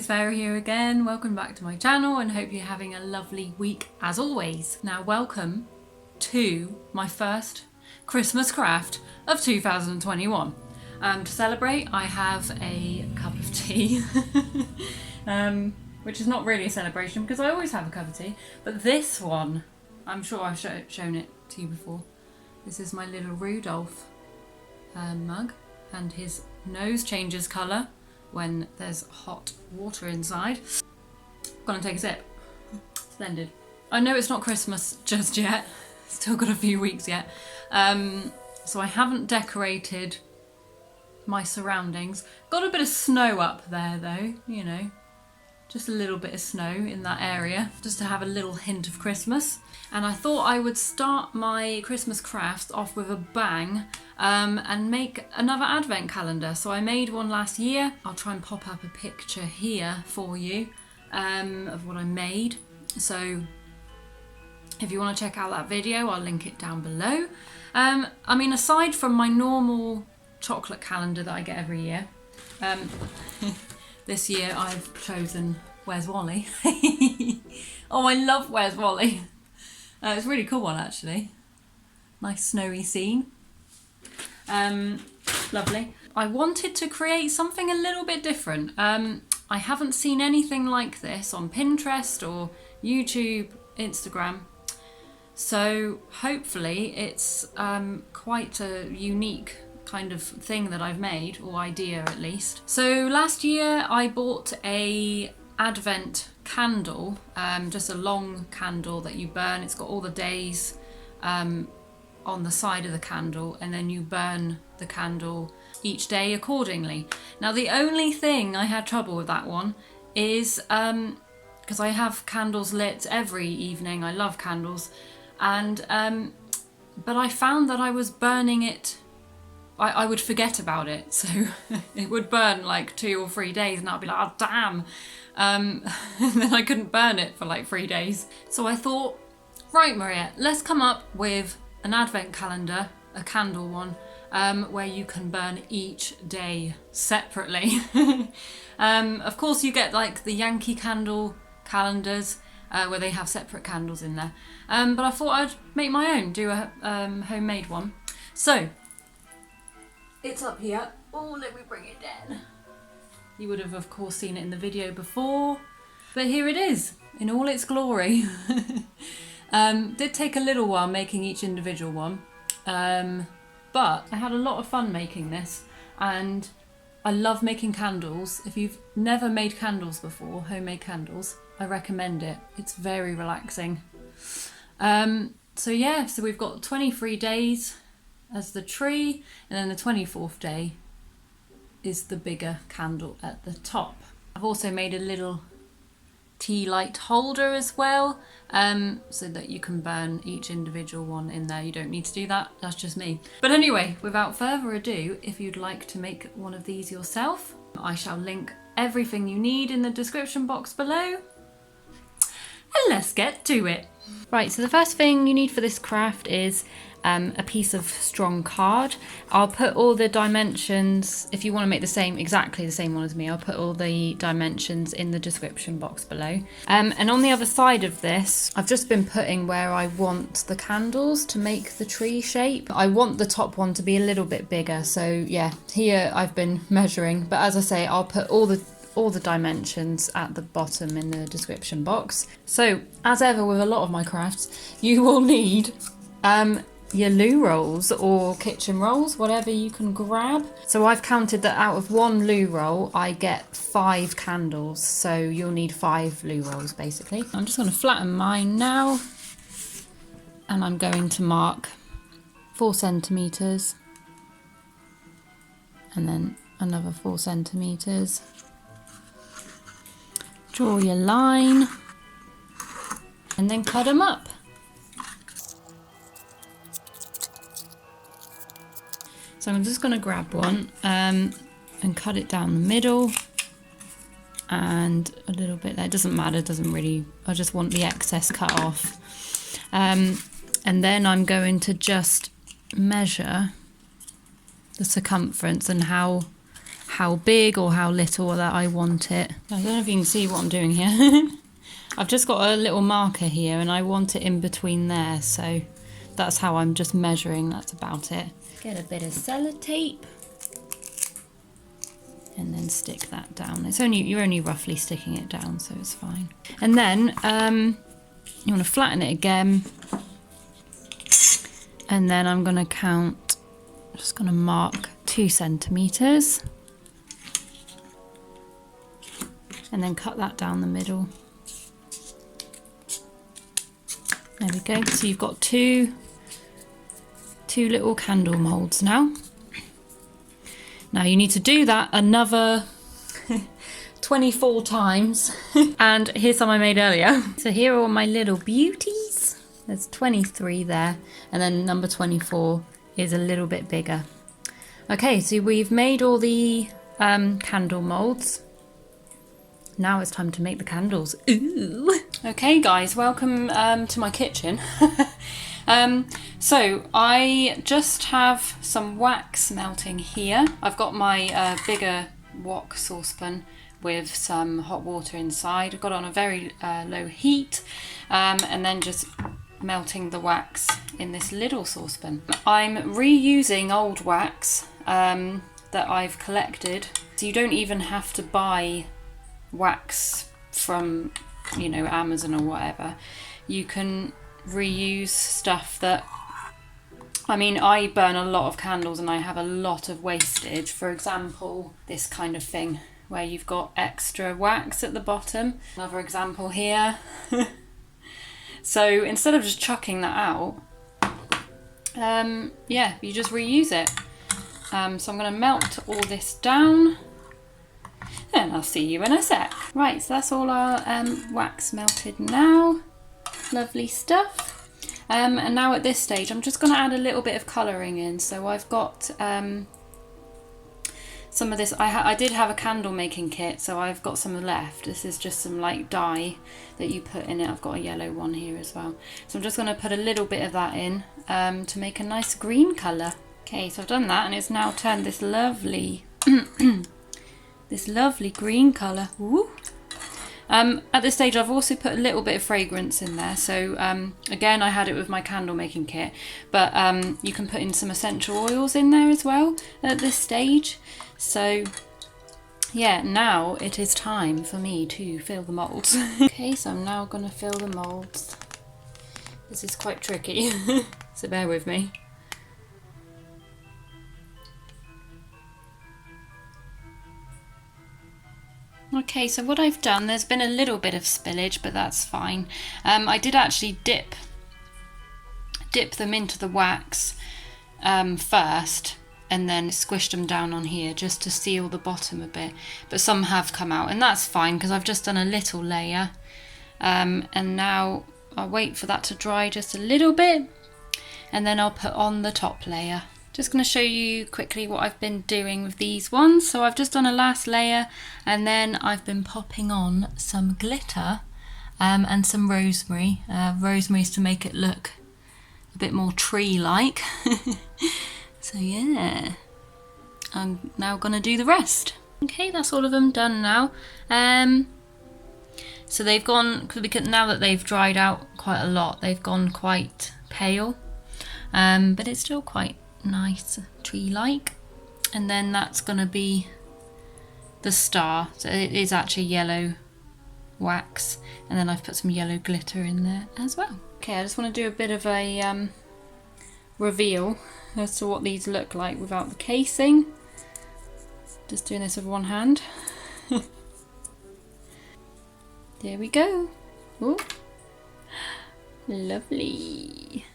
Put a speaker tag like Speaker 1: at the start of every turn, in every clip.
Speaker 1: it's Sarah here again. Welcome back to my channel and hope you're having a lovely week as always. Now welcome to my first Christmas craft of 2021. To celebrate I have a cup of tea, which is not really a celebration because I always have a cup of tea, but this one, I'm sure I've shown it to you before. This is my little Rudolph mug, and his nose changes colour when there's hot water inside. Gonna take a sip. Splendid. I know it's not Christmas just yet, still got a few weeks yet, so I haven't decorated my surroundings. Got a bit of snow up there though, you know, just a little bit of snow in that area, just to have a little hint of Christmas. And I thought I would start my Christmas crafts off with a bang and make another advent calendar. So I made one last year. I'll try and pop up a picture here for you of what I made. So if you want to check out that video, I'll link it down below. I mean, aside from my normal chocolate calendar that I get every year, this year I've chosen Where's Wally? Oh, I love Where's Wally. It's a really cool one actually. Nice snowy scene. Lovely. I wanted to create something a little bit different. I haven't seen anything like this on Pinterest or YouTube, Instagram. So hopefully it's quite a unique kind of thing that I've made, or idea at least. So last year I bought a advent candle, just a long candle that you burn. It's got all the days on the side of the candle, and then you burn the candle each day accordingly. Now the only thing I had trouble with that one is because I have candles lit every evening. I love candles, and but I found that I was burning it, I would forget about it, so it would burn like 2 or 3 days and I'd be like, oh damn, and then I couldn't burn it for like 3 days. So I thought, right Maria, let's come up with an advent calendar, a candle one, where you can burn each day separately. Of course you get like the Yankee Candle calendars where they have separate candles in there, but I thought I'd make my own, do a homemade one. So it's up here. Oh, let me bring it down. You would have, of course, seen it in the video before, but here it is in all its glory. Did take a little while making each individual one, but I had a lot of fun making this, and I love making candles. If you've never made candles before, homemade candles, I recommend it. It's very relaxing. So yeah, so we've got 23 days as the tree, and then the 24th day is the bigger candle at the top. I've also made a little tea light holder as well, so that you can burn each individual one in there. You don't need to do that, that's just me. But anyway, without further ado, if you'd like to make one of these yourself, I shall link everything you need in the description box below. And let's get to it. Right, so the first thing you need for this craft is a piece of strong card. I'll put all the dimensions, if you want to make exactly the same one as me, I'll put all the dimensions in the description box below. And on the other side of this, I've just been putting where I want the candles to make the tree shape. I want the top one to be a little bit bigger, so yeah, here I've been measuring, but as I say, I'll put all the dimensions at the bottom in the description box. So as ever with a lot of my crafts, you will need your loo rolls or kitchen rolls, whatever you can grab. So I've counted that out of one loo roll I get 5 candles, so you'll need 5 loo rolls basically. I'm just going to flatten mine now, and I'm going to mark 4 centimeters and then another 4 centimeters. Draw your line and then cut them up. So I'm just going to grab one and cut it down the middle, and a little bit there. It doesn't matter, it doesn't really, I just want the excess cut off. And then I'm going to just measure the circumference and how how big or how little that I want it. I don't know if you can see what I'm doing here. I've just got a little marker here and I want it in between there, so that's how I'm just measuring, that's about it. Get a bit of sellotape and then stick that down. You're only roughly sticking it down, so it's fine. And then you want to flatten it again, and then I'm going to count, I'm just going to mark 2 centimeters and then cut that down the middle. There we go. So you've got two little candle molds now. Now you need to do that another 24 times. And here's some I made earlier. So here are all my little beauties. There's 23 there, and then number 24 is a little bit bigger. Okay, so we've made all the candle molds. Now it's time to make the candles. Ooh. Okay guys, welcome to my kitchen. So I just have some wax melting here. I've got my bigger wok saucepan with some hot water inside. I've got it on a very low heat, and then just melting the wax in this little saucepan. I'm reusing old wax that I've collected, so you don't even have to buy wax from, you know, Amazon or whatever. You can reuse stuff that, I mean, I burn a lot of candles and I have a lot of wastage. For example, this kind of thing where you've got extra wax at the bottom. Another example here. So instead of just chucking that out, yeah, you just reuse it. So I'm going to melt all this down and I'll see you in a sec. Right, so that's all our wax melted now. Lovely stuff. And now at this stage I'm just going to add a little bit of colouring in. So I've got some of this. I did have a candle making kit, so I've got some left. This is just some like dye that you put in it. I've got a yellow one here as well. So I'm just going to put a little bit of that in to make a nice green colour. Okay, so I've done that and it's now turned this lovely this lovely green colour. Woo. At this stage I've also put a little bit of fragrance in there. So again, I had it with my candle making kit, but you can put in some essential oils in there as well at this stage. So yeah, now it is time for me to fill the moulds. Okay, so I'm now going to fill the moulds. This is quite tricky, so bear with me. Okay, so what I've done, there's been a little bit of spillage, but that's fine. I did actually dip them into the wax first, and then squished them down on here just to seal the bottom a bit. But some have come out, and that's fine because I've just done a little layer. And now I'll wait for that to dry just a little bit, and then I'll put on the top layer. Just going to show you quickly what I've been doing with these ones. So I've just done a last layer, and then I've been popping on some glitter and some rosemary. Rosemary's to make it look a bit more tree-like. So yeah, I'm now going to do the rest. Okay, that's all of them done now. So they've gone, because now that they've dried out quite a lot, they've gone quite pale, but it's still quite nice tree-like. And then that's going to be the star, so it is actually yellow wax, and then I've put some yellow glitter in there as well. Okay, I just want to do a bit of a reveal as to what these look like without the casing. Just doing this with one hand. There we go. Ooh. Lovely.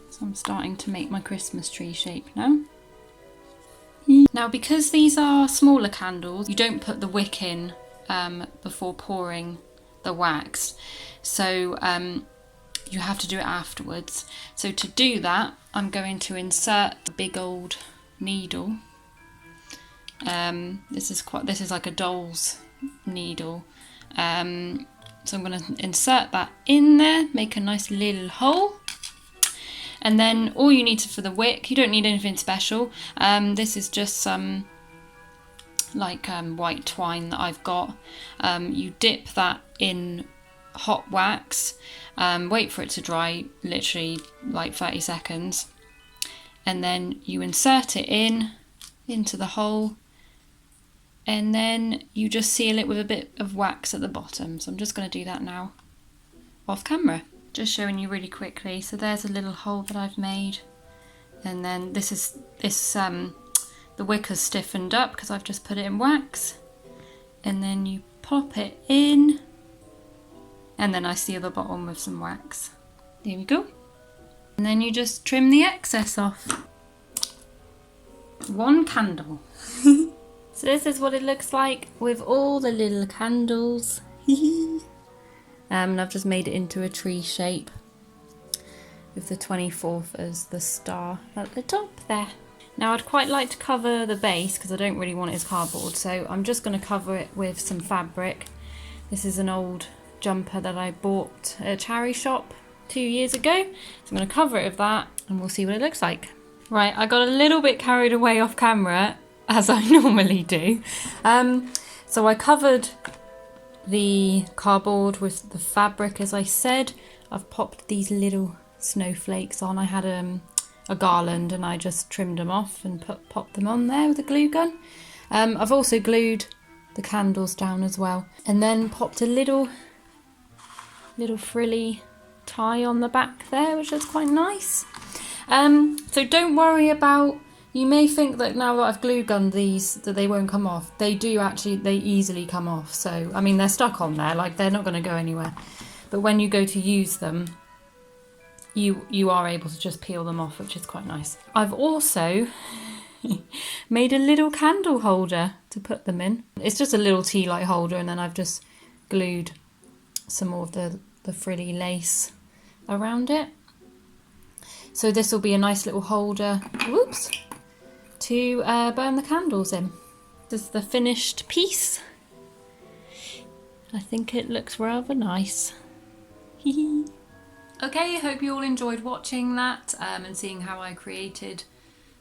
Speaker 1: So I'm starting to make my Christmas tree shape now. Now, because these are smaller candles, you don't put the wick in before pouring the wax. So you have to do it afterwards. So to do that, I'm going to insert a big old needle. This is like a doll's needle. So I'm going to insert that in there, make a nice little hole. And then all you need for the wick, you don't need anything special. This is just some white twine that I've got. You dip that in hot wax, wait for it to dry, literally like 30 seconds, and then you insert it into the hole, and then you just seal it with a bit of wax at the bottom. So I'm just going to do that now off camera, just showing you really quickly. So there's a little hole that I've made, and then the wick has stiffened up because I've just put it in wax, and then you pop it in, and then I seal the bottom with some wax. There we go. And then you just trim the excess off. One candle. So this is what it looks like with all the little candles. And I've just made it into a tree shape with the 24th as the star at the top there. Now I'd quite like to cover the base because I don't really want it as cardboard, so I'm just going to cover it with some fabric. This is an old jumper that I bought at a charity shop 2 years ago. So I'm going to cover it with that and we'll see what it looks like. Right, I got a little bit carried away off camera, as I normally do. So I covered the cardboard with the fabric, as I said. I've popped these little snowflakes on. I had a garland and I just trimmed them off and popped them on there with a glue gun. I've also glued the candles down as well, and then popped a little frilly tie on the back there, which is quite nice. So don't worry about, you may think that now that I've glue gunned these that they won't come off. They do actually, they easily come off. So I mean, they're stuck on there, like they're not going to go anywhere, but when you go to use them, you are able to just peel them off, which is quite nice. I've also made a little candle holder to put them in. It's just a little tea light holder, and then I've just glued some more of the frilly lace around it. So this will be a nice little holder, whoops, to burn the candles in. This is the finished piece. I think it looks rather nice. Okay, I hope you all enjoyed watching that and seeing how I created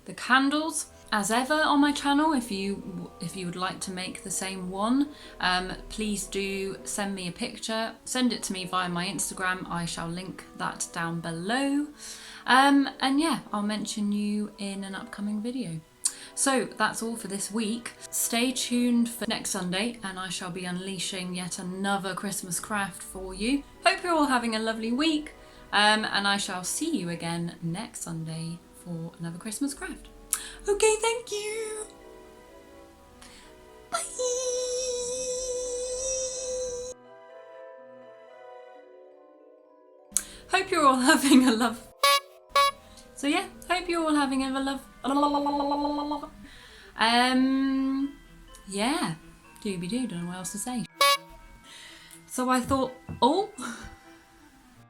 Speaker 1: the candles. As ever on my channel, if you would like to make the same one, please do send me a picture. Send it to me via my Instagram. I shall link that down below. And yeah, I'll mention you in an upcoming video. So that's all for this week. Stay tuned for next Sunday and I shall be unleashing yet another Christmas craft for you. Hope you're all having a lovely week. And I shall see you again next Sunday for another Christmas craft. Okay, thank you. Bye. Hope you're all having a love. So yeah, hope you're all having a love. Yeah, doobie-doo, don't know what else to say. So I thought, oh.